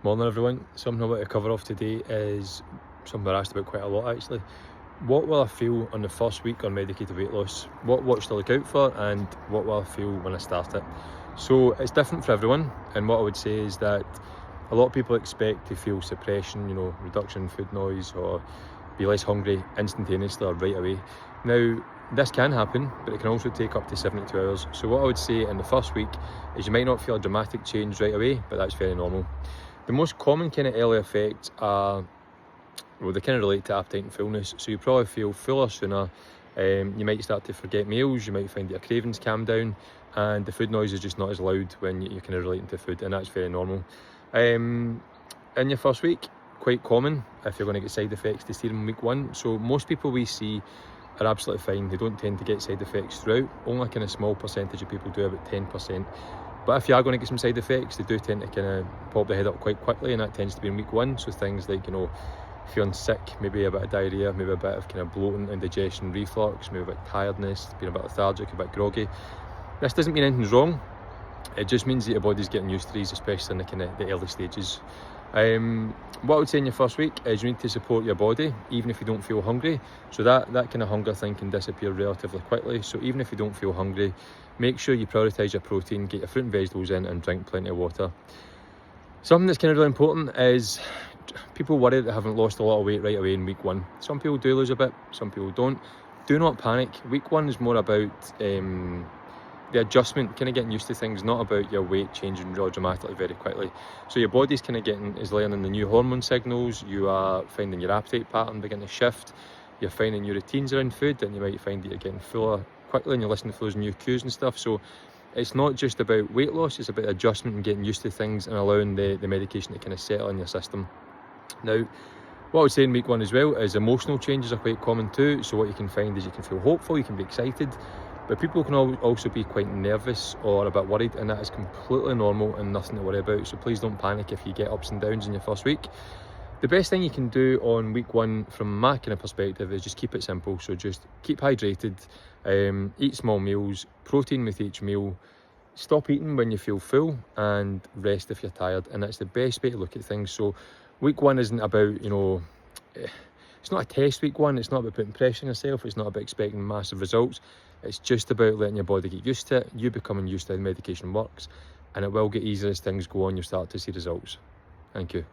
Morning everyone. Something I want to cover off today is something I asked about quite a lot actually. What will I feel on the first week on medicated weight loss? What should I look out for, and what will I feel when I start it? So it's different for everyone, and what I would say is that a lot of people expect to feel suppression, reduction in food noise, or be less hungry instantaneously or right away. Now, this can happen, but it can also take up to 72 hours. So what I would say in the first week is you might not feel a dramatic change right away, but that's very normal. The most common kind of early effects are, well, they kind of relate to appetite and fullness. So you probably feel fuller sooner. You might start to forget meals. You might find that your cravings calm down, and the food noise is just not as loud when you're kind of relating to food, and that's very normal. In your first week, quite common if you're going to get side effects to see them in week one. So most people we see are absolutely fine. They don't tend to get side effects throughout. Only a kind of small percentage of people do, about 10%. But if you are going to get some side effects, they do tend to kind of pop the head up quite quickly, and that tends to be in week one. So things like, feeling sick, maybe a bit of diarrhea, maybe a bit of kind of bloating, indigestion, reflux, maybe a bit of tiredness, being a bit lethargic, a bit groggy. This doesn't mean anything's wrong. It just means that your body's getting used to these, especially in the kind of the early stages. What I would say in your first week is you need to support your body even if you don't feel hungry. So that kind of hunger thing can disappear relatively quickly. So even if you don't feel hungry, make sure you prioritise your protein, get your fruit and vegetables in, and drink plenty of water. Something that's kind of really important is people worry that they haven't lost a lot of weight right away in week one. Some people do lose a bit, some people don't. Do not panic. Week one is more about the adjustment, kind of getting used to things, not about your weight changing really dramatically very quickly. So your body's kind of is learning the new hormone signals. You are finding your appetite pattern begin to shift. You're finding your routines around food, and you might find that you're getting fuller quickly, and you're listening to those new cues and stuff. So it's not just about weight loss, it's about adjustment and getting used to things and allowing the medication to kind of settle in your system. Now, what I would say in week one as well is emotional changes are quite common too. So what you can find is you can feel hopeful, you can be excited, but people can also be quite nervous or a bit worried, and that is completely normal and nothing to worry about. So please don't panic if you get ups and downs in your first week. The best thing you can do on week one from my kind of perspective is just keep it simple. So just keep hydrated, eat small meals, protein with each meal, stop eating when you feel full, and rest if you're tired. And that's the best way to look at things. So week one isn't about, it's not a test week one. It's not about putting pressure on yourself. It's not about expecting massive results. It's just about letting your body get used to it, you becoming used to how the medication works, and it will get easier as things go on. You'll start to see results. Thank you.